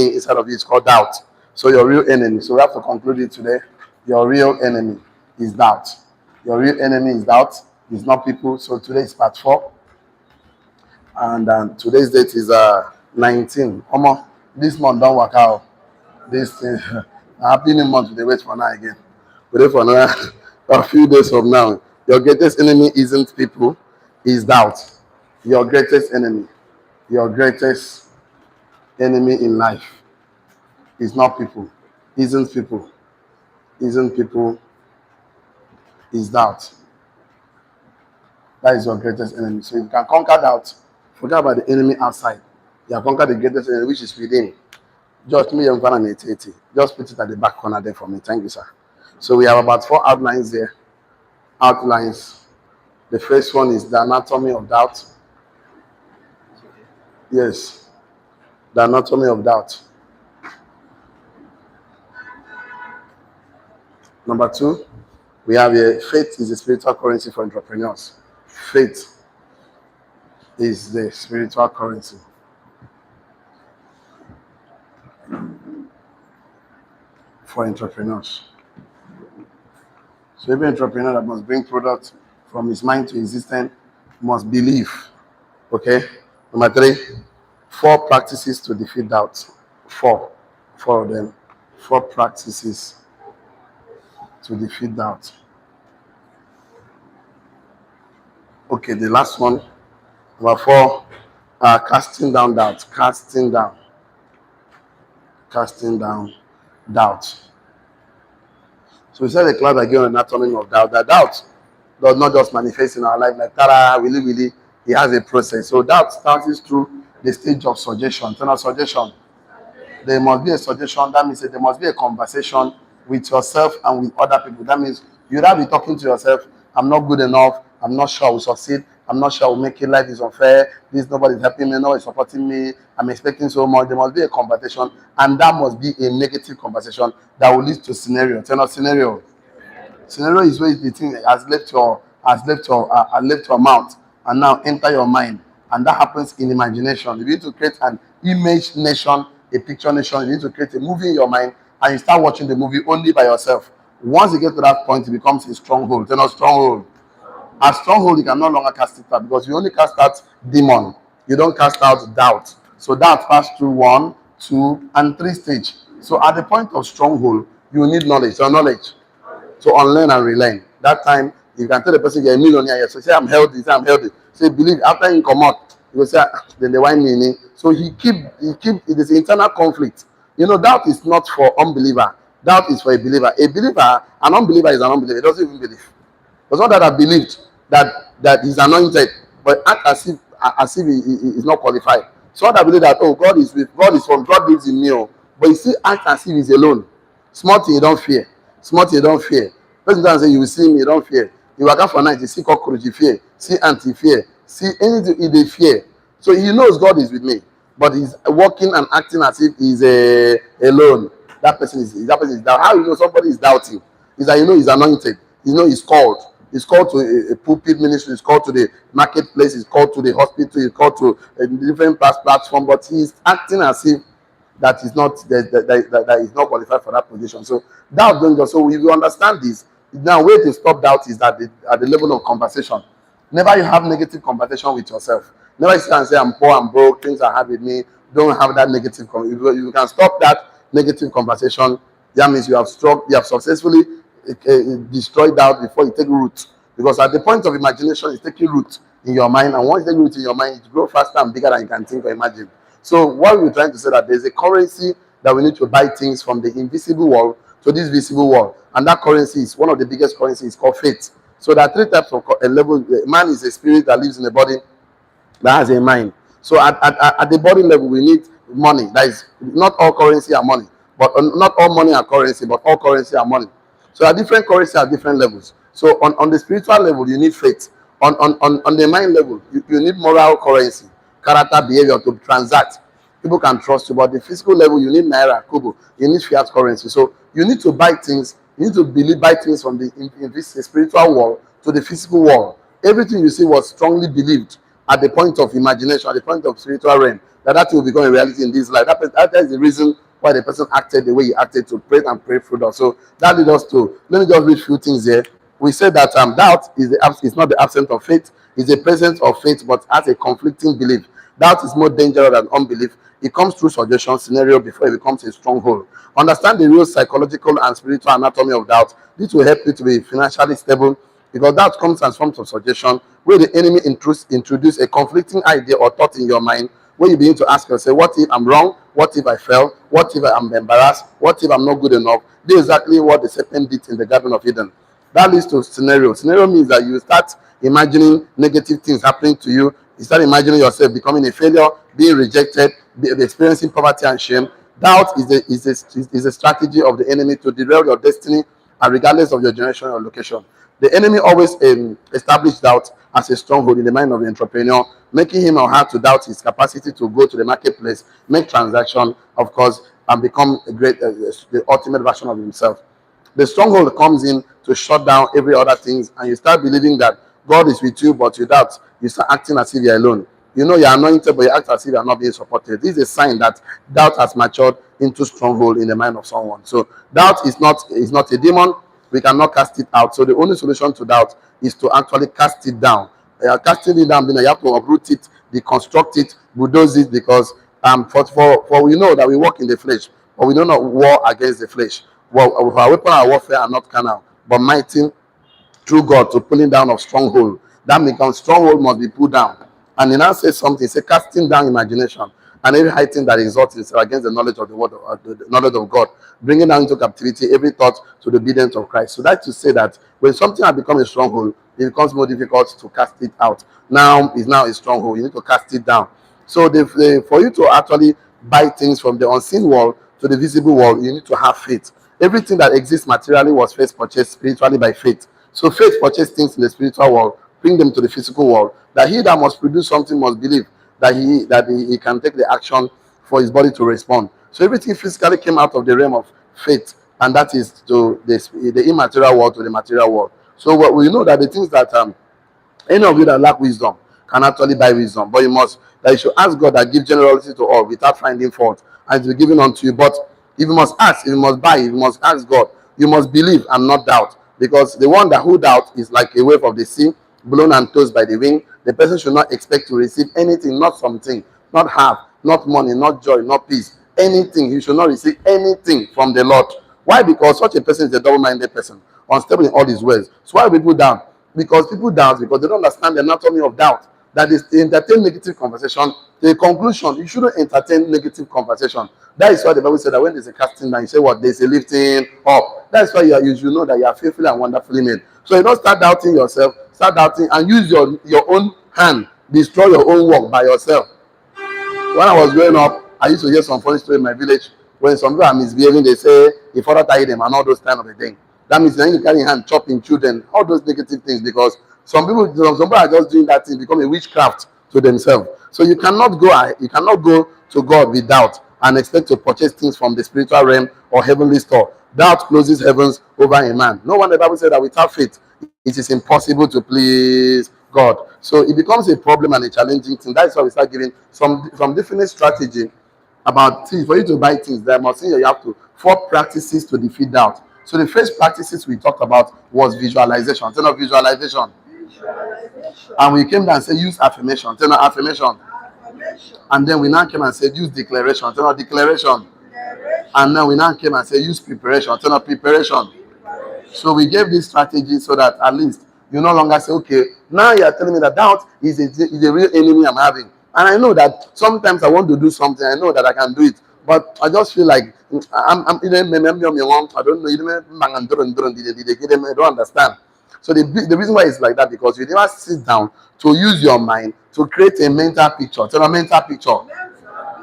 enemy inside of you is called doubt. So your real enemy. So we have to conclude it today. Your real enemy is doubt. Your real enemy is doubt. It's not people. So today is part 4. And today's date is 19. This month don't work out. This thing, happy new month. They wait for now again. We wait for another a few days from now. Your greatest enemy isn't people, is doubt. Your greatest enemy in life is not people, isn't people, is doubt. That is your greatest enemy. So if you can conquer doubt, forget about the enemy outside. You have conquered the greatest enemy, which is within. Just me and Vanna. Just put it at the back corner there for me. Thank you, sir. So we have about 4 outlines there. Outlines. The first one is the anatomy of doubt. Yes. The anatomy of doubt. Number 2, we have faith is the spiritual currency for entrepreneurs. Faith is the spiritual currency. For entrepreneurs. So every entrepreneur that must bring product from his mind to existence must believe. Okay? Number 3, 4 practices to defeat doubt. 4 of them. 4 practices to defeat doubt. Okay, the last one. Number 4, casting down doubt. Casting down doubt. So we said the class again on anatomy of doubt. That doubt does not just manifest in our life like tada, really. It has a process. So doubt starts through the stage of suggestion. So now suggestion. There must be a suggestion. That means that there must be a conversation with yourself and with other people. That means you'd have to be talking to yourself. I'm not good enough. I'm not sure I will succeed. I'm not sure I will make it. Life is unfair. Nobody's helping me. Nobody's supporting me. I'm expecting so much. There must be a conversation, and that must be a negative conversation that will lead to scenario. Tell us scenario. Scenario is where the thing has left your mouth and now enter your mind, and that happens in imagination. You need to create an image nation, a picture nation. You need to create a movie in your mind, and you start watching the movie only by yourself. Once you get to that point, it becomes a stronghold. Tell us stronghold. A stronghold, you can no longer cast it out because you only cast out demon. You don't cast out doubt. So doubt passes through 1, 2, and 3 stage. So at the point of stronghold, you need knowledge. So knowledge. So unlearn and relearn. That time, you can tell the person you're a millionaire. So say I'm healthy. Say believe. After you come out, you will say then they want me. So he keep. It is internal conflict. Doubt is not for unbeliever. Doubt is for a believer. A believer, an unbeliever is an unbeliever. He doesn't even believe. It's not that I believed that he's anointed, but act as if he is not qualified. So I believe that God is from God lives in me, but you still act as if he's alone. Small thing you don't fear. Person doesn't say you will see me, you don't fear. You work out for night, you see cockroach, you fear. See ant, you fear. See anything, they fear. So he knows God is with me, but he's walking and acting as if he's alone. That person is doubting. How you know somebody is doubting? Is that he's anointed. He's called. He's called to a pulpit ministry. He's called to the marketplace. He's called to the hospital. He's called to a different platform. But he's acting as if that is not not qualified for that position. So doubt don't just. So if you understand this, now way to stop doubt is that at the level of conversation. Never you have negative conversation with yourself. Never sit and say I'm poor, I'm broke, things are hard with me. Don't have that negative. If you can stop that negative conversation, that means you have successfully destroyed doubt before you take root. Because at the point of imagination, it's taking root in your mind, and once you take root in your mind, it grows faster and bigger than you can think or imagine. So what we're trying to say that there's a currency that we need to buy things from the invisible world to this visible world, and that currency is one of the biggest currencies called faith. So there are 3 types of level. Man is a spirit that lives in a body that has a mind. So at the body level, we need money. That is, not all currency are money, but not all money are currency, but all currency are money. So there are different currencies at different levels. So on the spiritual level, you need faith. On the mind level, you need moral currency, character, behavior to transact. People can trust you. But the physical level, you need naira, kobo. You need fiat currency. So you need to buy things. You need to buy things from the spiritual world to the physical world. Everything you see was strongly believed at the point of imagination, at the point of spiritual realm. that will become a reality in this life. That is the reason why the person acted the way he acted, to pray and pray through that. So that leads us to, let me just read a few things here. We said that doubt is not the absence of faith, it's the presence of faith, but as a conflicting belief. Doubt is more dangerous than unbelief. It comes through suggestion scenario before it becomes a stronghold. Understand the real psychological and spiritual anatomy of doubt. This will help you to be financially stable, because doubt comes as forms of suggestion, where the enemy introduce a conflicting idea or thought in your mind, where you begin to ask yourself, what if I'm wrong? What if I fail? What if I'm embarrassed? What if I'm not good enough? This is exactly what the serpent did in the Garden of Eden. That leads to scenario. Scenario means that you start imagining negative things happening to you. You start imagining yourself becoming a failure, being rejected, experiencing poverty and shame. Doubt is a strategy of the enemy to derail your destiny, and regardless of your generation or location. The enemy always establishes doubt as a stronghold in the mind of the entrepreneur, making him or her to doubt his capacity to go to the marketplace, make transaction, of course, and become the ultimate version of himself. The stronghold comes in to shut down every other things, and you start believing that God is with you, but you doubt. You start acting as if you're alone. You know you're anointed, but you act as if you're not being supported. This is a sign that doubt has matured into stronghold in the mind of someone. So doubt is not a demon. We cannot cast it out. So the only solution to doubt is to actually cast it down. Casting it down, you have to uproot it, deconstruct it, bulldoze it, because for we know that we walk in the flesh, but we do not war against the flesh. Well, our weapon of warfare are not carnal, but mighty through God to pulling down of stronghold. That means stronghold must be pulled down. And he now says something, say casting down imagination and every high thing that exalts itself against the knowledge of the word of the knowledge of God, bringing down into captivity every thought to the obedience of Christ. So that's to say that when something has become a stronghold, it becomes more difficult to cast it out. Now is now a stronghold. You need to cast it down. So for you to actually buy things from the unseen world to the visible world, you need to have faith. Everything that exists materially was first purchased spiritually by faith. So faith purchases things in the spiritual world, bring them to the physical world. That he that must produce something must believe that he can take the action for his body to respond. So everything physically came out of the realm of faith, and that is to the immaterial world to the material world. So what we know that the things that any of you that lack wisdom can actually buy wisdom, but you should ask God that give generosity to all without finding fault, and it will be given unto you. But if you must ask, if you must buy, if you must ask God, you must believe and not doubt, because the one that who doubt is like a wave of the sea, blown and tossed by the wind. The person should not expect to receive anything, not something, not half, not money, not joy, not peace, anything. You should not receive anything from the Lord. Why? Because such a person is a double-minded person, unstable in all his ways. So why people doubt? Because people doubt because they don't understand the anatomy of doubt. That is, to entertain negative conversation, to a conclusion, you shouldn't entertain negative conversation. That is why the Bible said that when there's a casting down, you say what? There's a lifting up. That's why you should know that you are fearfully and wonderfully made. So you don't start doubting yourself, start doubting and use your own hand, destroy your own work by yourself. When I was growing up, I used to hear some funny story in my village. When some people are misbehaving, they say, if father tie them and all those kind of a thing. That means then you carry your hand chopping children, all those negative things, because some people are just doing that thing, become a witchcraft to themselves. So you cannot go to God with doubt and expect to purchase things from the spiritual realm or heavenly store. Doubt closes heavens over a man. No one, the Bible said that without faith, it is impossible to please God. So it becomes a problem and a challenging thing. That's why we start giving some different strategy about things. For you to buy things, there must you have to 4 practices to defeat doubt. So the first practices we talked about was visualization. Turn off visualization. And we came down and said use affirmation. Turn off affirmation. And then we now came and said use declaration. Turn off declaration. And then we now came and said use preparation. Turn off preparation. So we gave this strategy so that at least you no longer say, okay, now you are telling me that doubt is a real enemy I'm having. And I know that sometimes I want to do something. I know that I can do it. But I just feel like I don't know. I don't understand. So the reason why it's like that, because you never sit down to use your mind to create a mental picture. Tell a mental picture.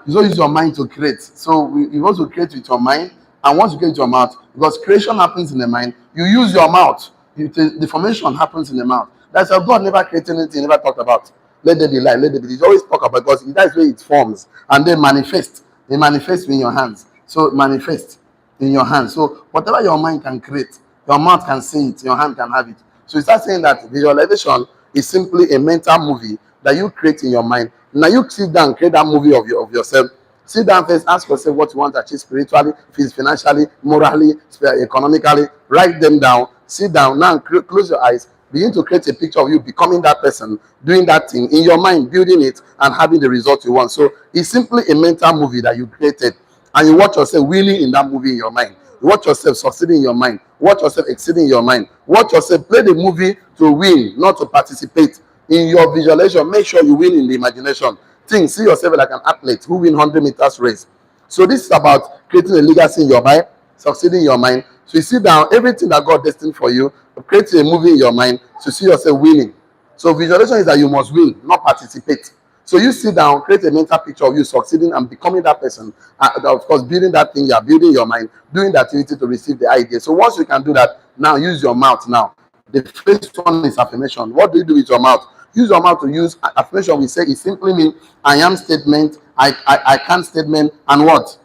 You don't use your mind to create. So you want to create with your mind, and once you create your mouth, because creation happens in the mind, you use your mouth. The formation happens in the mouth. That's why God never created anything, never talked about. Let there be light, let there be. He always talk about, because that's where it forms and then manifest. It manifests in your hands. So manifest in your hands. So whatever your mind can create, your mouth can say it, your hand can have it. So you start saying that visualization is simply a mental movie that you create in your mind, Now you sit down, create that movie of yourself. Sit down first, ask yourself what you want to achieve spiritually, financially, morally, economically. Write them down. Sit down now, and close your eyes. Begin to create a picture of you becoming that person, doing that thing in your mind, building it, and having the result you want. So it's simply a mental movie that you created, and you watch yourself winning in that movie in your mind. You watch yourself succeeding in your mind. Watch yourself exceeding in your mind. Watch yourself play the movie to win, not to participate. In your visualization, make sure you win in the imagination. Think, see yourself like an athlete who win 100 meters race. So this is about creating a legacy in your mind, succeeding in your mind. So you sit down, everything that God destined for you, create a movie in your mind to see yourself winning. So visualization is that you must win, not participate. So you sit down, create a mental picture of you succeeding and becoming that person. Of course, building that thing, you are building your mind, doing the activity to receive the idea. So once you can do that, now use your mouth now. The first one is affirmation. What do you do with your mouth? Use your mouth to use affirmation. We say it simply means I am statement, I can statement, and what?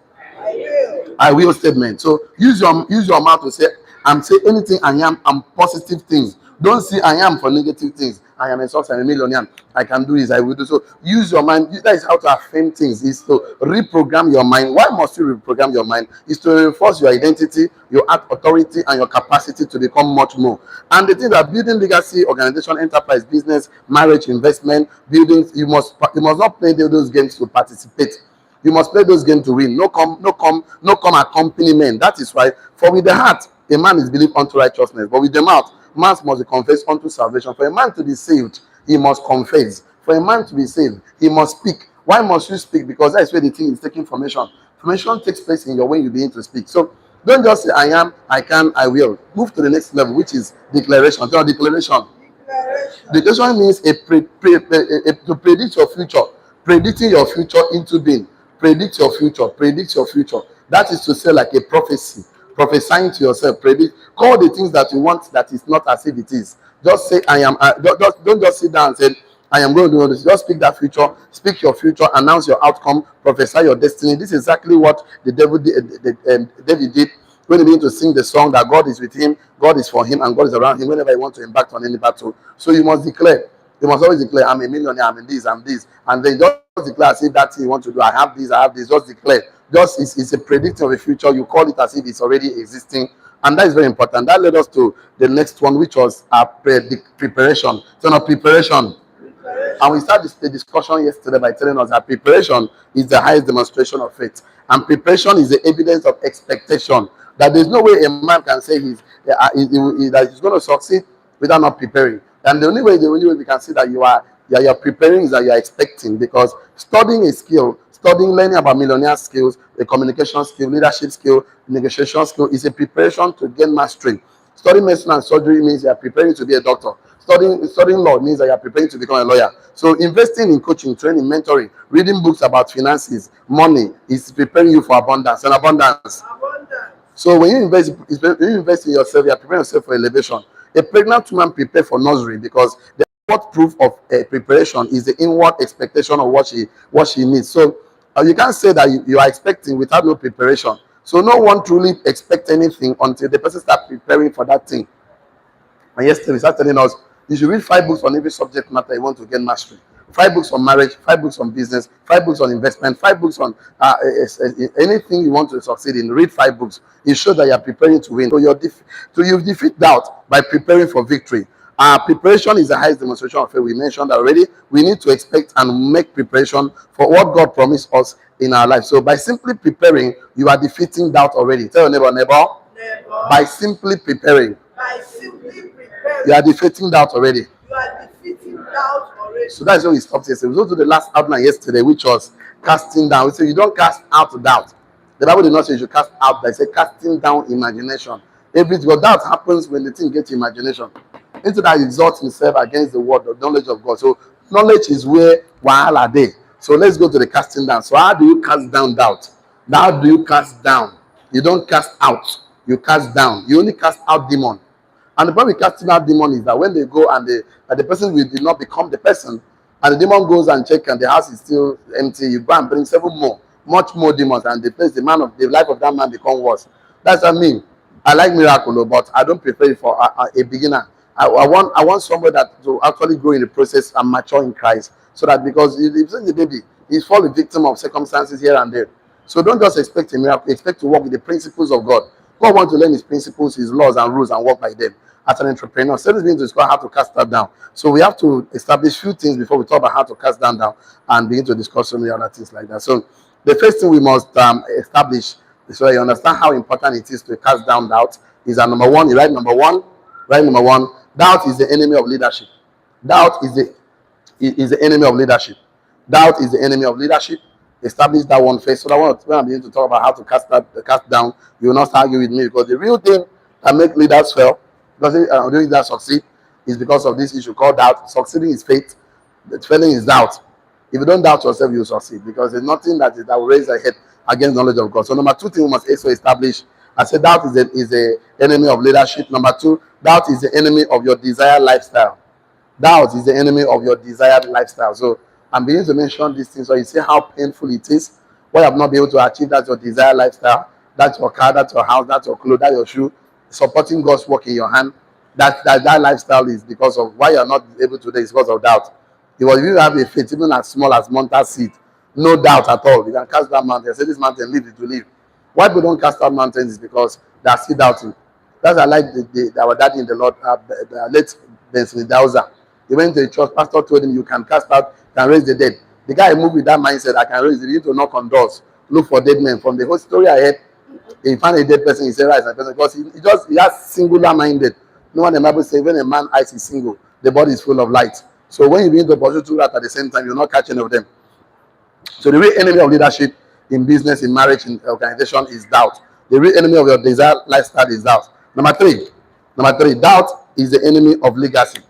I will statement. So use your mouth to say I'm saying anything I am and positive things. Don't say I am for negative things. I am a success, I'm a millionaire. I can do this, I will do so. Use your mind. That is how to affirm things, is to reprogram your mind. Why must you reprogram your mind? Is to reinforce your identity, your authority, and your capacity to become much more. And the thing that building legacy, organization, enterprise, business, marriage, investment, buildings, you must not play those games to participate. You must play those games to win. No come accompaniment. That is why, for with the heart, a man is believed unto righteousness, but with the mouth, man must be confessed unto salvation. For a man to be saved, he must confess. For a man to be saved, he must speak. Why must you speak? Because that is where the thing is taking formation. Formation takes place in your when you begin to speak. So don't just say I am, I can, I will. Move to the next level, which is declaration. Tell declaration. Declaration means to predict your future, predicting your future into being. Predict your future, predict your future. That is to say, like a prophecy, prophesying to yourself. Predict, call the things that you want that is not as if it is. Just say, I am. Don't just sit down and say, I am going to do all this. Just speak that future, speak your future, announce your outcome, prophesy your destiny. This is exactly what the devil did, David did when he began to sing the song that God is with him, God is for him, and God is around him whenever he wants to embark on any battle. So you must declare. You must always declare, I'm a millionaire, I'm this, I'm this. And then just declare as if that thing you want to do, I have this, I have this. Just declare. Just it's a predicting of the future. You call it as if it's already existing. And that is very important. That led us to the next one, which was our preparation. So now preparation. And we started the discussion yesterday by telling us that preparation is the highest demonstration of faith. And preparation is the evidence of expectation. That there's no way a man can say that he's going to succeed without not preparing. And the only way we can see that you're preparing is that you're expecting. Because studying a skill, learning about millionaire skills, the communication skill, leadership skill, negotiation skill is a preparation to gain mastery. Studying medicine and surgery means you're preparing to be a doctor. Studying law means that you're preparing to become a lawyer. So investing in coaching, training, mentoring, reading books about finances, money is preparing you for abundance and abundance. So when you invest in yourself, you're preparing yourself for elevation. A pregnant woman prepared for nursery because the outward proof of preparation is the inward expectation of what she needs. So you can't say that you are expecting without no preparation. So no one truly expects anything until the person starts preparing for that thing. And yesterday we started telling us you should read 5 books on every subject matter you want to get mastery. 5 books on marriage, 5 books on business, 5 books on investment, 5 books on anything you want to succeed in. Read 5 books. It shows that you are preparing to win. So you defeat doubt by preparing for victory. Preparation is the highest demonstration of faith. We mentioned already. We need to expect and make preparation for what God promised us in our life. So by simply preparing, you are defeating doubt already. Tell your neighbor. By simply preparing. You are defeating doubt already. So that's where we stopped yesterday. We go to the last outline yesterday, which was casting down. We say you don't cast out doubt. The Bible did not say you should cast out, but it said casting down imagination. Because doubt happens when the thing gets imagination. Into that exalts himself against the word, the knowledge of God. So knowledge is where wahala dey. So let's go to the casting down. So how do you cast down doubt? How do you cast down? You don't cast out. You cast down. You only cast out demon. And the problem with casting out demon is that when they go and the person did not become the person, and the demon goes and check and the house is still empty, you go and bring 7 more, much more demons, and the life of that man become worse. That's what I mean. I like miracle, but I don't prepare it for a beginner. I want somebody that to actually grow in the process and mature in Christ. So that because if the baby, he's falling victim of circumstances here and there. So don't just expect a miracle, expect to work with the principles of God. God wants to learn his principles, his laws and rules and work by them. As an entrepreneur, so this means to how to cast that down. So we have to establish few things before we talk about how to cast that down and begin to discuss so many other things like that. So the first thing we must establish, so you understand how important it is to cast down doubt, is that number one, you write number one, doubt is the enemy of leadership. Doubt is the enemy of leadership. Doubt is the enemy of leadership. Establish that one first. So that when I'm beginning to talk about how to cast down, you will not argue with me, because the real thing that makes leaders fail, doesn't leaders succeed, is because of this issue called doubt. Succeeding is faith. The failing is doubt. If you don't doubt yourself, you will succeed, because there's nothing that will raise a head against knowledge of God. So number two thing we must also establish, I said doubt is the enemy of leadership. Number two, doubt is the enemy of your desired lifestyle. Doubt is the enemy of your desired lifestyle. So I'm beginning to mention these things so you see how painful it is. Why you have not been able to achieve that your desired lifestyle, that's your car, that's your house, that's your clothes, that's your shoe, supporting God's work in your hand. That lifestyle is because of why you're not able to do it, is because of doubt. Because if you have a faith, even as small as mustard seed, no doubt at all, you can cast that mountain. Say this mountain, leave it to leave. Why people don't cast out mountains is because they are still doubting. That's why I like our daddy in the Lord, late Benson Dowser. He went to the church, pastor told him, you can cast out, can raise the dead. The guy moved with that mindset, I can raise the dead. You need to knock on doors, look for dead men. From the whole story I heard, he found a dead person, he said, rise a person, because he has singular minded. No one in the Bible says, when a man eyes is single, the body is full of light. So when you begin to pursue that at the same time, you're not catching of them. So the real enemy of leadership in business, in marriage, in organization is doubt. The real enemy of your desired lifestyle is doubt. Number three, doubt is the enemy of legacy.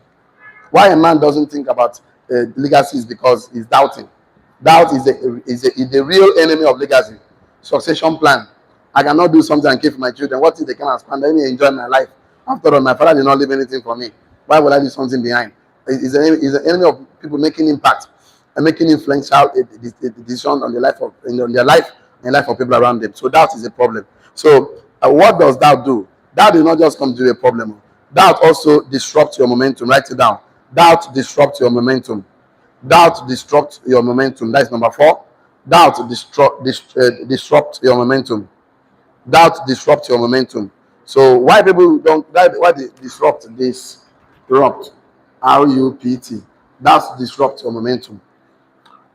Why a man doesn't think about legacy is because he's doubting. Doubt is the real enemy of legacy. Succession plan. I cannot do something and keep my children. What if they can expand? Let me enjoy my life. After all, my father did not leave anything for me. Why would I leave something behind? It's an enemy of people making impact and making influential decision on the life of in their life and life of people around them. So doubt is a problem. So what does doubt do? Doubt does not just come to a problem. Doubt also disrupts your momentum. Write it down. Doubt disrupts your momentum. Doubt disrupts your momentum. That's number four. Doubt disrupts your momentum. Doubt disrupts your momentum. So why people don't, why they disrupt this? Disrupt. RUPT. Doubt disrupts your momentum.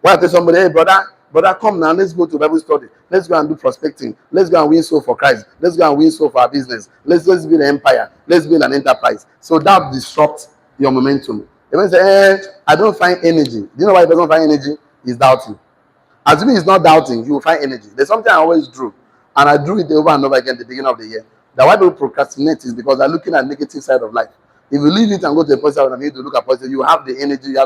Why I tell somebody, hey brother, come now, let's go to Bible study. Let's go and do prospecting. Let's go and win soul for Christ. Let's go and win soul for our business. Let's build an empire. Let's build an enterprise. So that disrupts your momentum. The man say, I don't find energy. Do you know why he doesn't find energy? He's doubting. Assuming he's not doubting, you will find energy. There's something I always drew, and I drew it over and over again at the beginning of the year. That why people procrastinate is because they're looking at negative side of life. If you leave it and go to a positive and begin to look at positive, you have the energy, you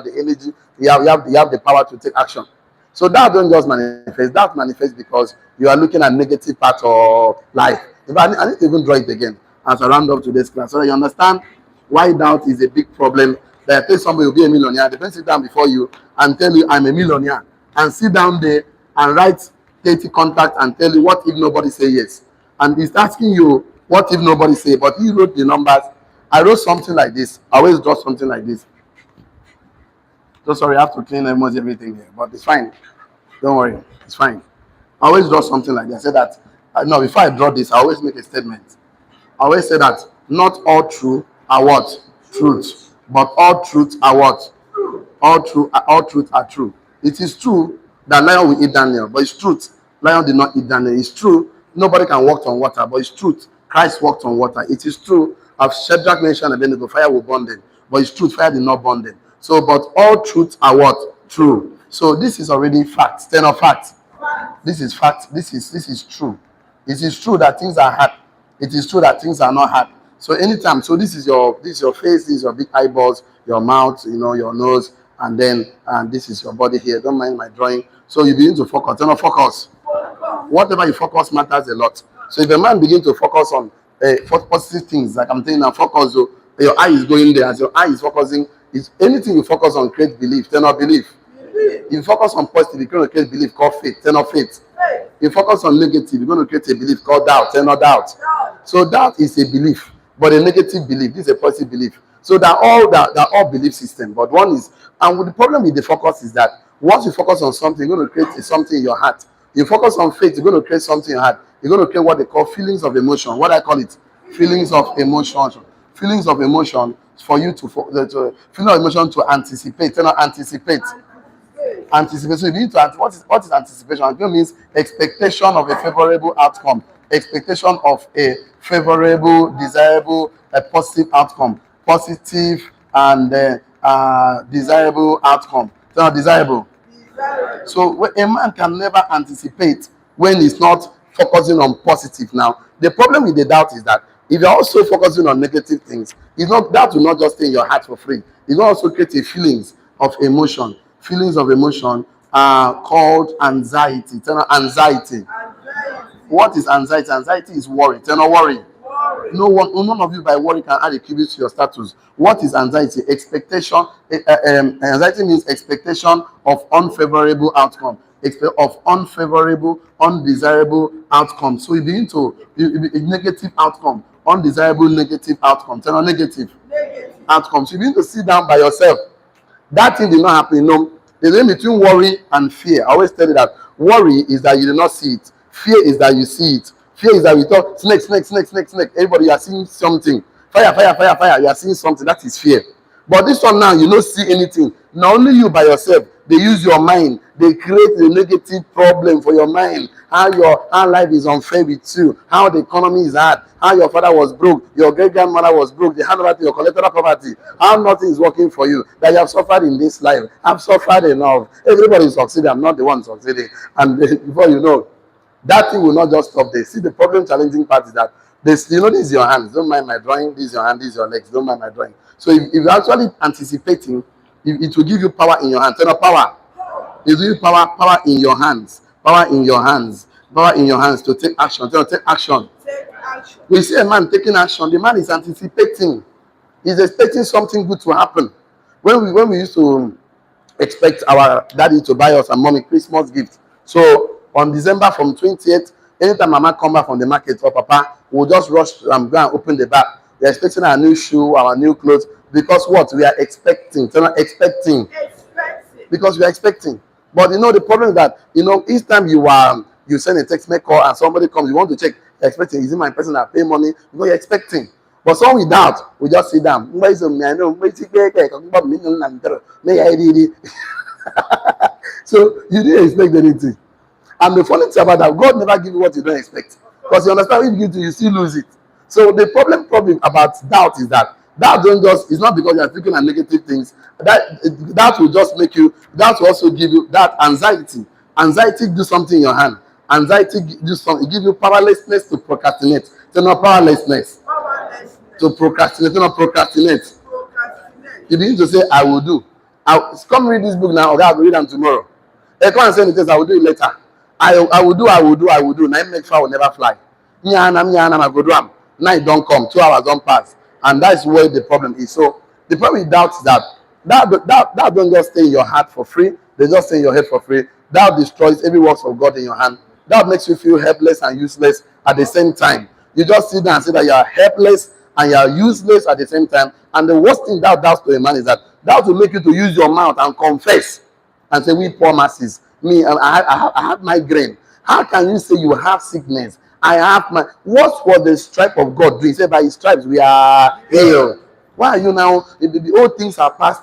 have the power to take action. So that don't just manifest. That manifests because you are looking at negative part of life. I need to even draw it again as I round up today's class, so that you understand why doubt is a big problem. That I tell somebody will be a millionaire, the person sit down before you and tell you I'm a millionaire, and sit down there and write 30 contacts and tell you what if nobody say yes. And he's asking you what if nobody say, but he wrote the numbers. I wrote something like this. I always draw something like this. So sorry, I have to clean almost everything here, but it's fine. Don't worry, it's fine. I always draw something like this. I say that, no, before I draw this, I always make a statement. I always say that not all truth are what? Truth. But all truths are what? All truths are true. It is true that lion will eat Daniel, but it's truth. Lion did not eat Daniel. It's true. Nobody can walk on water, but it's truth. Christ walked on water. It is true. Of Shadrach, Meshach, and Abednego, fire will burn them, but it's truth. Fire did not burn them. So, but all truths are what? True. So this is already fact. Ten of fact. This is fact. This is true. It is true that things are hard. It is true that things are not hard. So anytime, so this is your face, this is your big eyeballs, your mouth, your nose, and this is your body here. Don't mind my drawing. So you begin to focus. Don't focus. Whatever you focus matters a lot. So if a man begin to focus on positive things, like I'm telling you, focus. So your eye is going there. As your eye is focusing, is anything you focus on create belief. Turn off belief. If you focus on positive, you're going to create belief called faith. Turn off faith. If you focus on negative, you're going to create a belief called doubt. Turn off doubt. So doubt is a belief, but a negative belief. This is a positive belief. So they're all belief system. But one is, and the problem with the focus is that once you focus on something, you're going to create something in your heart. You focus on faith, you're going to create something in your heart. You're going to create what they call feelings of emotion. What I call it, feelings of emotion. Feelings of emotion for you feeling of emotion to anticipate. You know, anticipate. Anticipation. So you need to what is anticipation? Anticipation means expectation of a favorable outcome, expectation of a favorable, desirable, a positive outcome, positive and desirable outcome. So desirable. So a man can never anticipate when he's not focusing on positive. Now, the problem with the doubt is that if you're also focusing on negative things, it's not that will not just stay in your heart for free. It will also create a feelings of emotion. Feelings of emotion are called anxiety. Tell me, anxiety. What is anxiety? Anxiety is worry. Tell me, worry. None of you by worry can add a cubit to your status. What is anxiety? Expectation. Anxiety means expectation of unfavorable outcome, of unfavorable, undesirable outcome. So you begin to negative outcome, undesirable negative outcome. Tell me, negative outcome. So you begin to sit down by yourself. That thing did not happen. No, the difference between worry and fear. I always tell you that worry is that you do not see it. Fear is that you see it. Fear is that we thought snake, snake, snake, snake, snake. Everybody, you are seeing something. Fire, fire, fire, fire. You are seeing something. That is fear. But this one now, you don't see anything. Not only you by yourself, they use your mind. They create a negative problem for your mind. How life is unfair with you. How the economy is hard. How your father was broke. Your great grandmother was broke. They hand over to your collateral property. How nothing is working for you. That you have suffered in this life. I've suffered enough. Everybody is succeeding. I'm not the one succeeding. And before you know, that thing will not just stop there. See, the problem challenging part is that this is your hands. Don't mind my drawing. This is your hand. This is your legs. Don't mind my drawing. So if you're actually anticipating, it will give you power in your hands. Tell power. It will give you power in your hands. Power in your hands. Power in your hands to take action. Take action. Take action. We see a man taking action. The man is anticipating. He's expecting something good to happen. When we used to expect our daddy to buy us and mommy Christmas gift. So on December from 28th, anytime mama come back from the market or papa, we'll just rush and go and open the bag. We're expecting our new shoe, our new clothes, because what? We are expecting. So not expecting. Because we are expecting. But the problem is that, each time you send a text, make call, and somebody comes, you want to check, you're expecting, is it my person that pay money? Because you're expecting. But some without, we just sit down. So you didn't expect anything. And the funny thing about that, God never give you what you don't expect. Because you understand, if you give to you still lose it. So the problem about doubt is that it's not because you are thinking of negative things. That will just make you, that will also give you that anxiety. Anxiety do something in your hand. Anxiety do something, it gives you powerlessness to procrastinate. So not powerlessness. To procrastinate, not procrastinate. You begin to say, I will do. Come read this book now, or I will read them tomorrow. They come and say it, I will do it later. I will do. Now make sure I will never fly. I go do them. Now it don't come. 2 hours don't pass. And that's where the problem is. So the problem with doubt is that don't just stay in your heart for free. They just stay in your head for free. Doubt destroys every works of God in your hand. That makes you feel helpless and useless at the same time. You just sit down and say that you are helpless and you are useless at the same time. And the worst thing that does to a man is that will make you to use your mouth and confess and say, we poor masses, me, I have migraine. How can you say you have sickness? What was the stripe of God doing? He said, by his stripes we are healed. Why are you now? The old things are past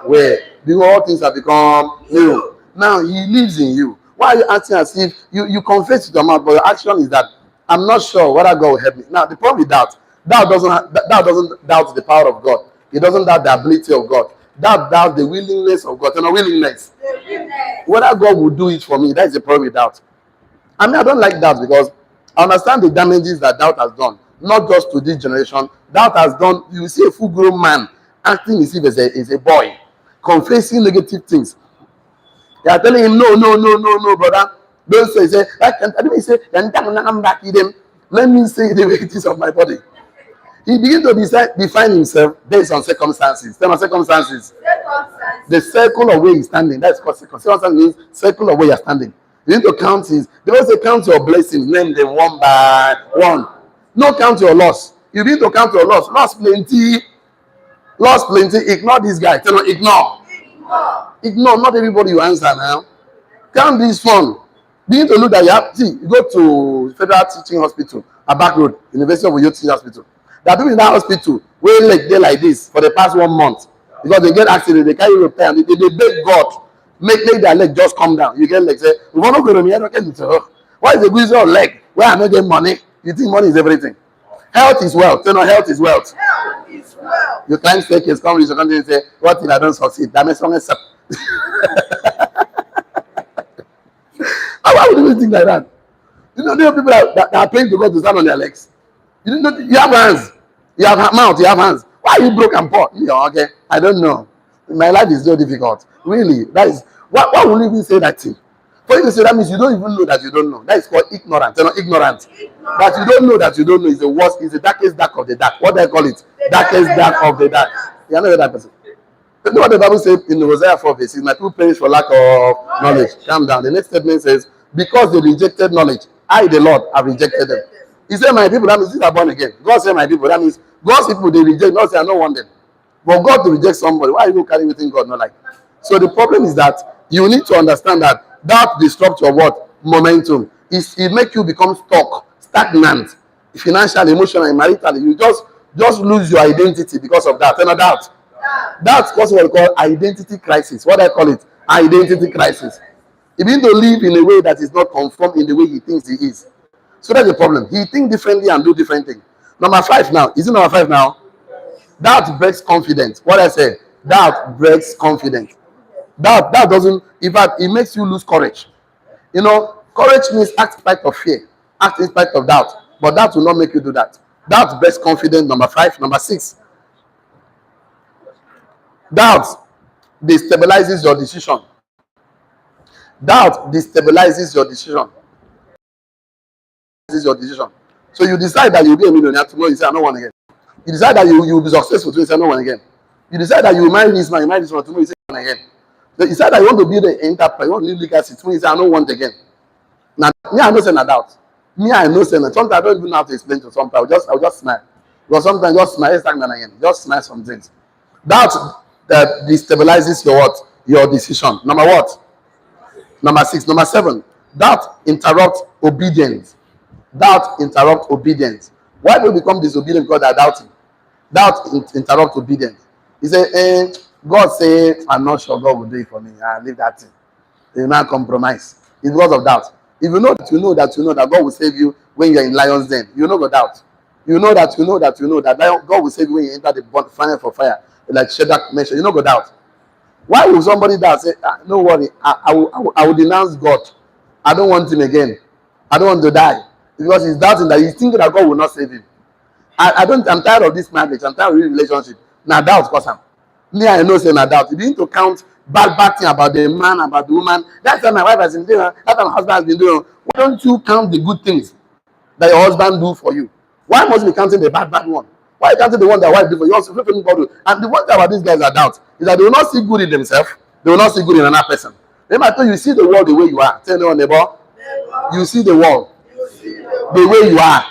away. The old things have become new. Now he lives in you. Why are you acting as if you confess with your mouth, but your action is that I'm not sure whether God will help me? Now the problem with doubt doesn't doubt the power of God. It doesn't doubt the ability of God. Doubt the willingness of God. Willingness. Whether God will do it for me, that's the problem with doubt. I don't like doubt because I understand the damages that doubt has done. Not just to this generation. Doubt has done, you see a full-grown man acting as if he's a boy, confessing negative things. They are telling him, no, brother. Don't say, let me say the way it is of my body. He begins to define himself based on circumstances. Tell me circumstances. The circle of where he's standing. That's called circumstances. Means circle of where you're standing. You need to count they also count your blessings, name them one by one. No count your loss. You need to count your loss. Loss plenty. Lost plenty. Ignore this guy. Tell him, ignore. Ignore. Not everybody you answer now. Count this phone. Begin to look that you have. See, you go to Federal Teaching Hospital, a back road, University of Oyo Teaching Hospital. There are people in that hospital where like they like this for the past 1 month because they get accident, they carry repair, and they beg God make their leg just come down. You get like say, we want to go to me. I don't get it. Why is the reason of leg? Where I not get money? You think money is everything? Health is wealth. You know, health is wealth. Health is wealth. You climb staircase, come reach your country and say, what if I don't succeed? That makes someone step. Why would you think like that? You know, there are people that are praying to God to stand on their legs. You know, you have hands, you have mouth, you have hands. Why are you broke and poor? Yeah, okay, I don't know. My life is so difficult. Really, that is why would you even say that thing? For you to say that means you don't even know that you don't know. That is called ignorant. You're not ignorant. That you don't know that you don't know is the worst, is the darkest dark of the dark. What do I call it? Darkest dark of the dark. You know that person. You know what the Bible says in Hosea 4 verses? My people perish for lack of knowledge. Calm down. The next statement says, because they rejected knowledge, I, the Lord, have rejected them. He said, my people, that means these are born again. God said, my people, that means God's people, they reject. God said, I don't want them. But God to reject somebody, why are you carrying within God not like? So the problem is that you need to understand that disrupts your what? Momentum. It makes you become stuck, stagnant, financially, emotionally, maritally. You just lose your identity because of that. No doubt. That's what we call identity crisis. What I call it? Identity crisis. He begins to live in a way that is not conformed in the way he thinks he is. So that's the problem. He thinks differently and do different things. Number 5 now. Is it number 5 now? Doubt breaks confidence. What I said, doubt breaks confidence. Doubt doesn't, in fact, it makes you lose courage. You know, courage means act in spite of fear, act in spite of doubt. But that will not make you do that. Doubt breaks confidence. Number 5. Number 6. Doubt destabilizes your decision. Doubt destabilizes your decision. This is your decision. So you decide that you'll be a millionaire tomorrow, you say, I don't want again. You decide that you will be successful tomorrow, you say, I don't want again. You decide that you will marry this man, you marry this one tomorrow, you say, I don't want again. You decide that you want to build an enterprise, you want to live legacy tomorrow, you say, I don't want again. Now, me, I know say na doubt. Me, I know say na. Sometimes I don't even know how to explain to some people. I'll just smile. Because sometimes just smile, again. Just smile some things. Doubt that destabilizes your what? Your decision. Number what? Number 6. Number 7. Doubt interrupts obedience. Doubt interrupts obedience. Why do we become disobedient? Because they are doubting. Doubt interrupts obedience. He said, God say, I'm not sure God will do it for me. I leave that thing. They will not compromise. It's because of doubt. If you know that you know that you know that God will save you when you're in lion's den, you know go doubt. You know that God will save you when you enter the fire for fire, like Shadrach mentioned. You know go doubt. Why will somebody that say, no worry, I will denounce God. I don't want him again. I don't want to die. Because he's doubting that he's thinking that God will not save him. I'm tired of this marriage. I'm tired of this relationship. Now doubt cause him. Me, I know say now doubt. You begin to count bad thing about the man, about the woman. That's what my wife has been doing. That's what my husband has been doing. Why don't you count the good things that your husband do for you? Why must you be counting the bad one? Why are you counting the one that wife do for you? Also, and the one thing about these guys are doubt is that they will not see good in themselves. They will not see good in another person. Remember, I told you see the world the way you are. Tell your neighbor, you see the world the way you are.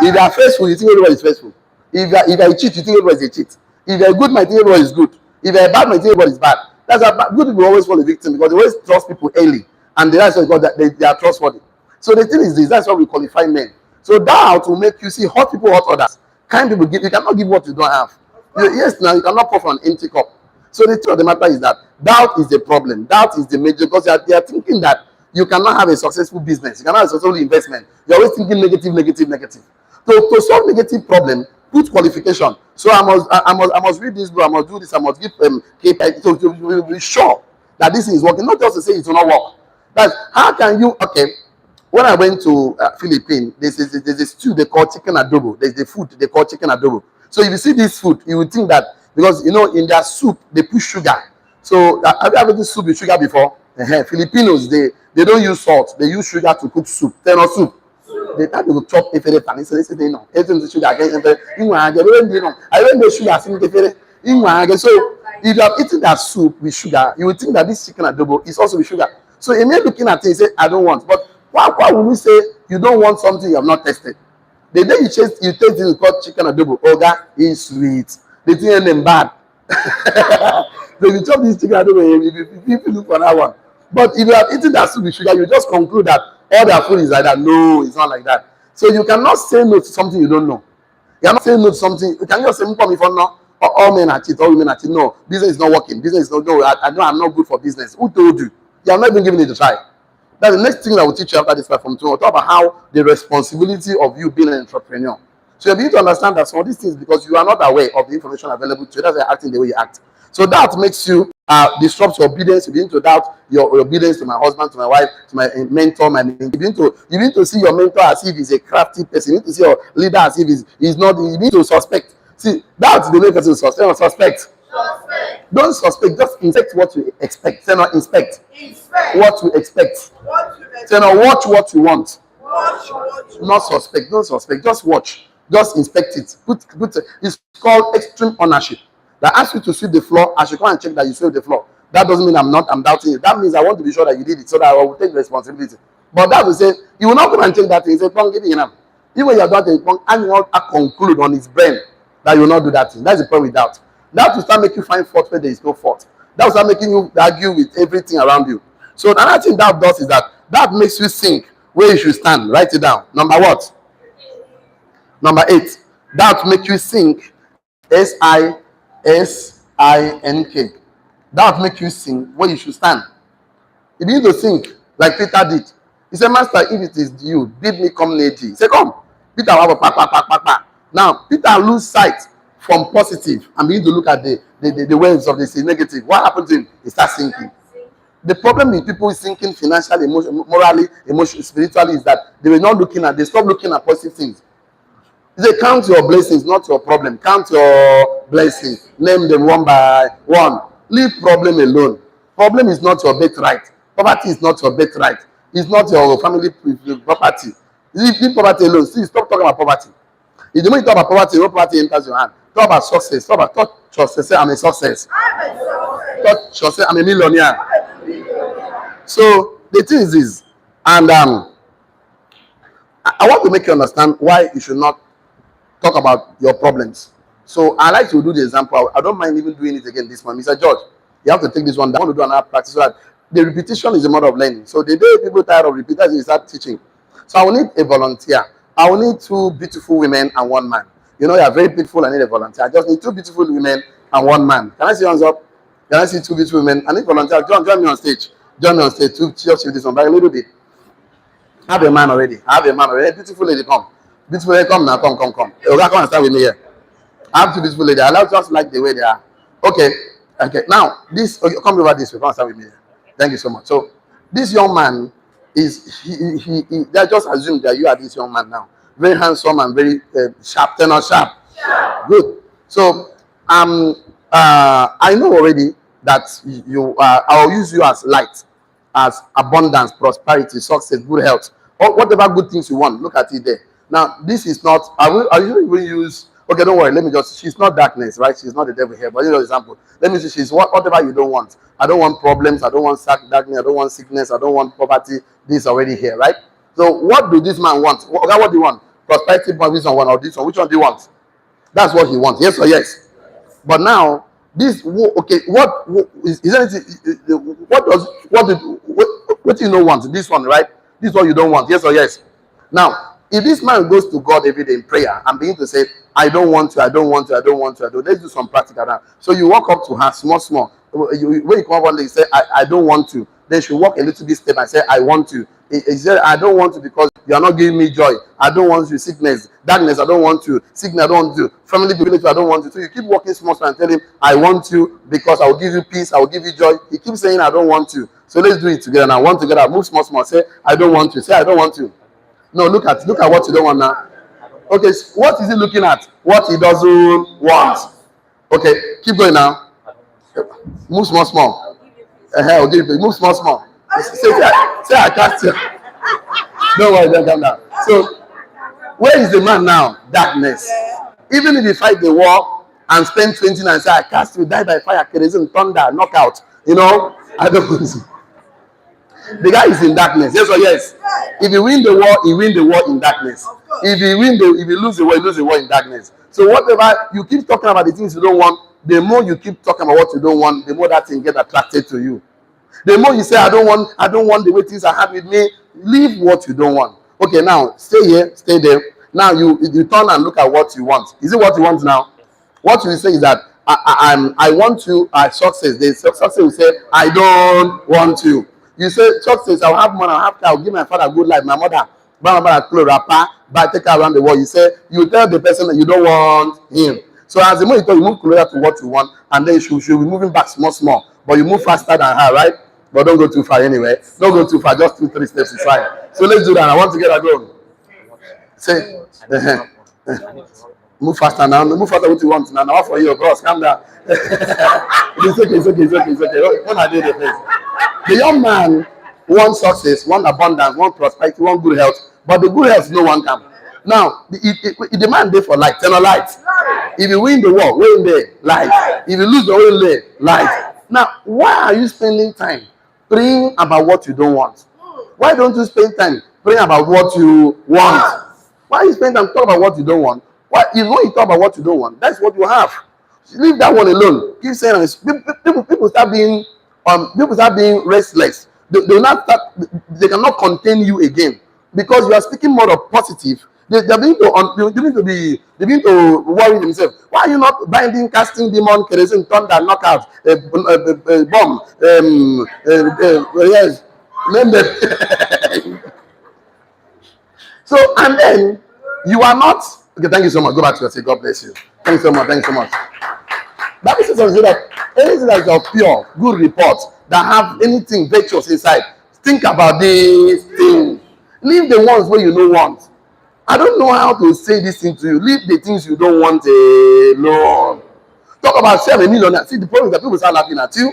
If you are faithful, you think everybody is faithful. If you are a cheat, you think everybody is a cheat. If you are good, you think everybody is good. If you are bad, you think everybody is bad. That's why good people always fall a victim because they always trust people early, and that's why God they are trustworthy. So the thing is this: that's why we qualify men. So doubt will make you see hot people, hot others. Kind people give. You cannot give what you don't have. Yes, now you cannot pour from an empty cup. So the truth of the matter is that doubt is the problem. Doubt is the major because they are thinking that you cannot have a successful business. You cannot have a successful investment. You're always thinking negative. So to solve negative problem, put qualification. So I must read this book. I must do this. I must give KPI to be sure that this is working. Not just to say it will not work. That's how can you? Okay, when I went to Philippines, there's a stew they call chicken adobo. There's the food they call chicken adobo. So if you see this food, you would think that because you know in their soup they put sugar. So have you ever eaten soup with sugar before? Filipinos they don't use salt. They use sugar to cook soup. Tell no soup. They try to chop efere pan. So they say no. Everything is sugar. I don't know sugar. So if you have eaten that soup with sugar, you would think that this chicken adobo is also with sugar. So you may looking at it and say, I don't want. But why would you say you don't want something you have not tested? The day you taste this called chicken adobo, oga is sweet. the thing end them bad. So if you chop this chicken, I don't know if you look for that one. But if you have eaten that soup with sugar, you just conclude that all their food is like that. No, it's not like that. So you cannot say no to something you don't know. You are not saying no to something. You can just say, if no, all men are cheat, all women are cheat. No, business is not working. Business is not, no, I know I'm not good for business. Who told you? You have not even given it a try. That's the next thing I will teach you after this platform tomorrow. Talk about how the responsibility of you being an entrepreneur. So you begin to understand that some of these things, because you are not aware of the information available to you, that's why you're acting the way you act. So that makes you disrupt your obedience. You begin to doubt your obedience to my husband, to my wife, to my mentor, you begin to see your mentor as if he's a crafty person. You need to see your leader as if he's not. You need to suspect. See, that's the way person suspect. Suspect. Don't suspect. Just inspect what you expect. Say not inspect. What you expect. Say not watch what you want. Not suspect. Don't suspect. Just watch. Just inspect it. It's called extreme ownership. That asks you to sweep the floor, I should come and check that you sweep the floor. That doesn't mean I'm doubting it. That means I want to be sure that you did it so that I will take responsibility. But that will say, you will not come and check that thing. Say, "Pong, give it enough." Even when you have done it, and you want to conclude on his brain that you will not do that thing. That's the problem with doubt. That will start making you find fault where there is no fault. That will start making you argue with everything around you. So another thing that does is that makes you think where you should stand. Write it down. Number what? Number 8. That makes you think. SINK. That make you think where you should stand. You begin to think like Peter did. He said, "Master, if it is you, bid me come near thee." He said, "Come." Peter have a pa. Now Peter lose sight from positive and begin to look at the waves of the negative. What happened to him? He starts sinking. The problem with people sinking financially, morally, emotionally, spiritually is that they stop looking at positive things. They count your blessings, not your problem. Count your blessings. Name them one by one. Leave problem alone. Problem is not your birthright. Poverty is not your birthright. It's not your family property. Leave poverty alone. See, stop talking about poverty. If the moment you talk about poverty, no poverty enters your hand. Talk about success. Talk yourself. Say, I'm a success. Touch yourself. I'm a millionaire. So the thing is this, and I want to make you understand why you should not talk about your problems. So I like to do the example. I don't mind even doing it again this month. Mr. George, you have to take this one down. I want to do another practice so that the repetition is the mother of learning. So the day people tired of repeating, they start teaching. So I will need a volunteer. I will need 2 beautiful women and 1 man. You know, you are very beautiful. I need a volunteer. I just need 2 beautiful women and 1 man. Can I see hands up? Can I see 2 beautiful women? I need volunteer. Join me on stage. Join me on stage. Just with this one, but a little bit. I have a man already. Beautiful lady, come. Beautiful lady, come now. Come. Come and start with me here. I have 2 beautiful ladies. I just like the way they are. Okay. Now, come over this way. Come and start with me here. Thank you so much. So, this young man they just assume that you are this young man now. Very handsome and very sharp. Tenor sharp. Good. So, I know already that I'll use you as light, as abundance, prosperity, success, good health, or whatever good things you want. Look at it there. Now, this is not. I will use. Okay, don't worry. Let me just. She's not darkness, right? She's not the devil here. But example. Let me see. She's whatever you don't want. I don't want problems. I don't want darkness. I don't want sickness. I don't want poverty. This is already here, right? So, what do this man want? What do you want? Prosperity, wisdom, one or this one? Which one do you want? That's what he wants. Yes or yes? But now, this okay. What is anything? What do you know want? This one, right? This one you don't want. Yes or yes? Now, if this man goes to God every day in prayer and begin to say, "I don't want to, I don't want to, I don't want to, I don't," let's do some practical now. So you walk up to her, small. When you come up one day, you say, I don't want to. Then she walk a little bit step and say, "I want to." He said, "I don't want to because you are not giving me joy. I don't want to. Sickness, darkness, I don't want to. Sickness, I don't want to. Family difficulty, I don't want to." So you keep walking small and tell him, "I want you because I will give you peace. I will give you joy." He keeps saying, "I don't want to." So let's do it together now. One together. Move small. Say, "I don't want to." Say, "I don't want to." No, look at what you don't want now. Okay, what is he looking at? What he doesn't want. Okay, keep going now. Move small. I'll give you. Move small. Say I cast you. Don't worry, don't come down. So, where is the man now? Darkness. Even if you fight the war and spend 20 and say, "I cast you, die by fire, kerosene, thunder, knockout." You know, I don't want to. The guy is in darkness. Yes or yes? If you win the war, he win the war in darkness. If you lose the war, he lose the war in darkness. So whatever you keep talking about the things you don't want, the more you keep talking about what you don't want, the more that thing get attracted to you. The more you say, I don't want the way things are happening with me, leave what you don't want. Okay, now stay here, stay there. Now you turn and look at what you want. Is it what you want now? What you say is that I want you at success. The success will say, I don't want you. You say success, I'll have money, I'll have car, I'll give my father a good life, my mother, buy my mother clothes, rapper, buy take her around the world. You say, you tell the person that you don't want him. So as the more you talk, you move closer to what you want, and then you should be moving back small, but you move faster than her, right? But don't go too far anyway. Don't go too far, just 2-3 steps is fine. So let's do that. I want to get a go. Say, move faster now. Move faster what you want now. Now for you, bros. Calm down. It's okay. When I do the place. The young man wants success, want abundance, want prosperity, want good health, but the good health no one can. Now, the man there for light, turn on light. If you win the war, win there, light. If you lose the win there, light. Now, why are you spending time praying about what you don't want? Why don't you spend time praying about what you want? Why you spend time talking about what you don't want? Why, when you talk about what you don't want, that's what you have. Leave that one alone. Keep saying people start being restless. They cannot contain you again because you are speaking more of positive. They begin to worry themselves. Why are you not binding, casting demon, kerosene, thunder, knockout, bomb? Yes, name them. So, and then you are not. Okay, thank you so much. Go back to your seat. God bless you. Thank you so much. Thank you so much. Bible says that anything that is of pure, good report, that have anything virtuous inside, think about these things. Leave the ones where you don't want. I don't know how to say this thing to you. Leave the things you don't want alone. Talk about self a millionaire. See, the problem is that people start laughing at you.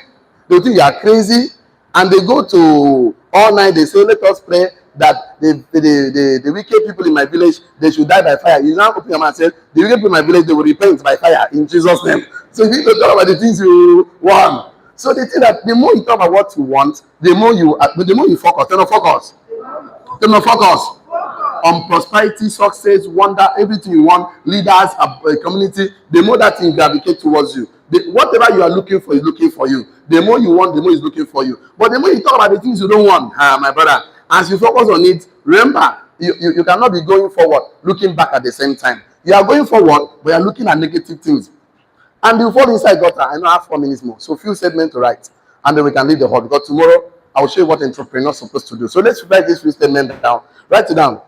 They think you are crazy, and they go to all night. They say, "Let us pray that the wicked people in my village, they should die by fire." You now open your mouth and say, "The wicked people in my village, they will repent by fire in Jesus' name." So you need to talk about the things you want. So they think that the more you talk about what you want, the more you focus. They don't focus on prosperity, success, wonder, everything you want, leaders, a community. The more that thing gravitate towards you. Whatever you are looking for is looking for you. The more you want, the more it's looking for you. But the more you talk about the things you don't want, my brother, as you focus on it, remember, you cannot be going forward, looking back at the same time. You are going forward, but you are looking at negative things. And you fall inside gutter. I know I have 4 minutes more. So few statements to write. And then we can leave the hall. Because tomorrow, I will show you what entrepreneurs are supposed to do. So let's write this few statements down. Write it down.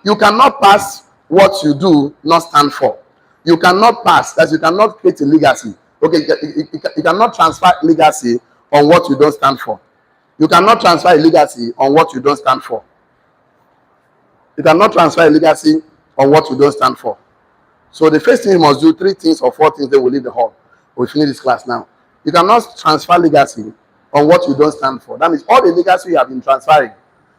You cannot pass what you do, not stand for. You cannot pass, that you cannot create a legacy. Okay, you cannot transfer legacy on what you don't stand for. You cannot transfer a legacy on what you don't stand for. You cannot transfer a legacy on what you don't stand for. So the first thing you must do, 3 things or 4 things, then we'll leave the hall. We finish this class now. You cannot transfer legacy on what you don't stand for. That means all the legacy you have been transferring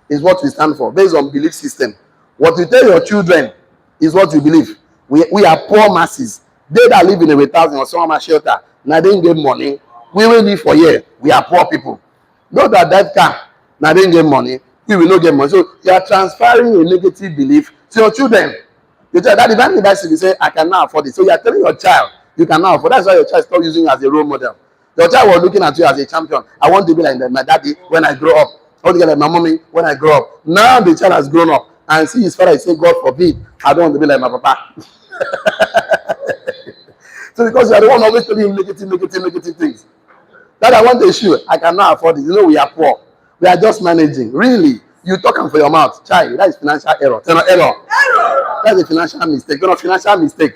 is what you stand for, based on belief system. What you tell your children is what you believe. We are poor masses. They that live in a 1,000 or some shelter, now they get money. We will live for year. We are poor people. Those that car, now they get money. We will not get money. So you are transferring a negative belief to your children. You tell that if you say, I cannot afford it. So you are telling your child, you cannot afford it. That's why your child stop using you as a role model. Your child was looking at you as a champion. I want to be like my daddy when I grow up. I want to be like my mommy when I grow up. Now the child has grown up and see his father say, God forbid, I don't want to be like my papa. So because you are the one always telling him negative things. That I want a shoe, I cannot afford it. You know, we are poor. We are just managing. Really, you talking for your mouth. Child, that is financial error. Error. That's a financial mistake. Not a financial mistake.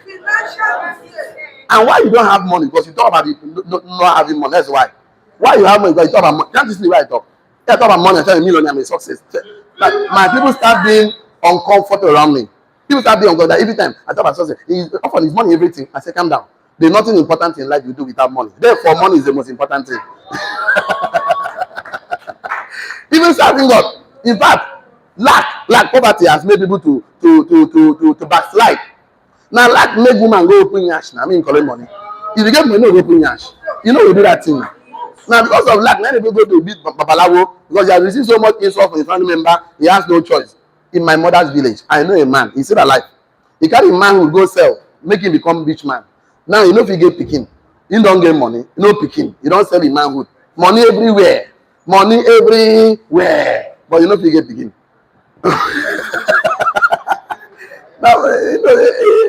And why you don't have money? Because you talk about it, not having money. That's why. Why you have money? Because you talk about money. Can't you see why I talk? I talk about money and tell me millionaire, I'm a success. Like, my people start being uncomfortable around me. People start being uncomfortable. Every time I talk about success, often it's money, everything. I say, calm down. There's nothing important in life you do without money. Therefore, money is the most important thing. Even serving God. In fact, lack, poverty has made people to backslide. Now, lack make woman go open yash. I mean, collect money. If you get money, no go open yash. You know you do that thing now. Now, because of lack, many people go to beat Babalawo because he has received so much insult from his family member. He has no choice. In my mother's village, I know a man. He's still alive. He carry a man who go sell make him become rich man. Now you know if you get picking, you don't get money, you know picking, you don't sell in manhood. Money everywhere. Money everywhere. But you know if you get picking. Now, you know,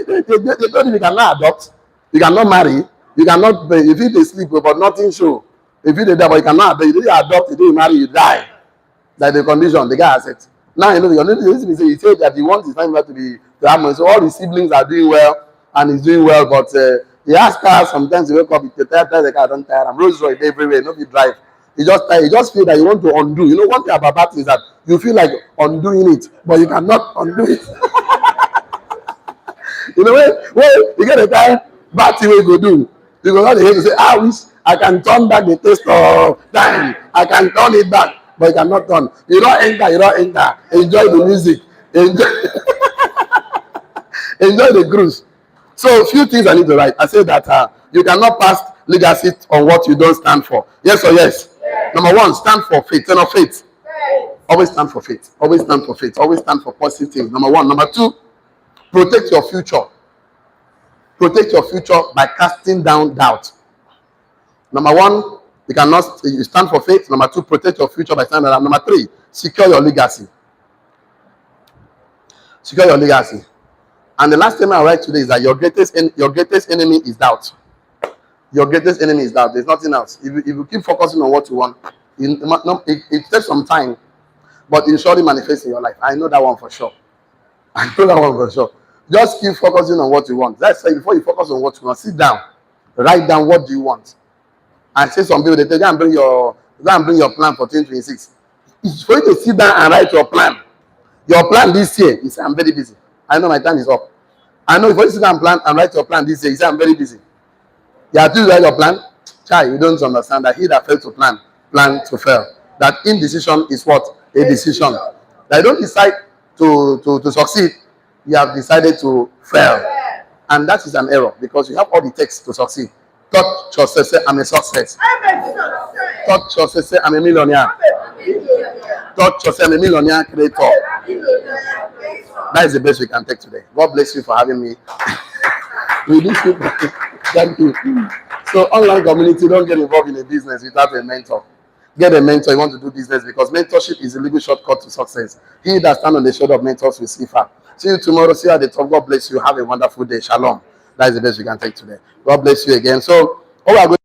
they told you cannot adopt, you cannot marry, you cannot, if you dey sleep, but nothing show. If you dey die, but you cannot adopt, you didn't adopt, you didn't marry, you die. That's the condition, the guy accepts. Now, you know, he said that he wants his family to have money. So all his siblings are doing well, and he's doing well, but he asks her sometimes he wake up, he tell the guy, I don't tire, I'm Rolls Royce everywhere, no he drive. He just tired, he just feel that you want to undo. You know, one thing about that is that you feel like undoing it, but you cannot undo it. You know, when you get a time, bad thing we go do. You go not here to say, I wish I can turn back the taste of time. I can turn it back, but you cannot turn. You don't enter, you don't enter. Enjoy the music. Enjoy, enjoy the cruise. So a few things I need to write. I say that you cannot pass legacy on what you don't stand for. Yes or yes? Yes. Number one, stand for faith. Turn of faith. Yes. Always stand for faith. Always stand for faith. Always stand for positive things. Number one. Number two, protect your future. Protect your future by casting down doubt. Number one, you stand for faith. Number two, protect your future by standing down. Number three, secure your legacy. Secure your legacy. And the last thing I write today is that your greatest enemy is doubt. Your greatest enemy is doubt. There's nothing else. If you keep focusing on what you want, it takes some time, but it surely manifests in your life. I know that one for sure. I know that one for sure. Just keep focusing on what you want. That's why before you focus on what you want, sit down, write down what do you want. I say some people they tell you, go and bring your plan for 2026. It's for you to sit down and write your plan. Your plan this year, you say I'm very busy. I know my time is up. I know if you sit down and write your plan this year, you say I'm very busy. You have to write your plan. Child, you don't understand that he that fails to plan to fail. That indecision is what? A decision. That you don't decide to succeed, you have decided to fail. And that is an error because you have all the text to succeed. Touch yourself, say I'm a success. Touch yourself, say I'm a millionaire. Touch yourself, I'm a millionaire creator. That is the best we can take today. God bless you for having me. Thank you. So online community, don't get involved in a business without a mentor. Get a mentor you want to do business because mentorship is a legal shortcut to success. He that stands on the shoulder of mentors will see far. See you tomorrow. See you at the top. God bless you. Have a wonderful day. Shalom. That is the best we can take today. God bless you again. So, all we are going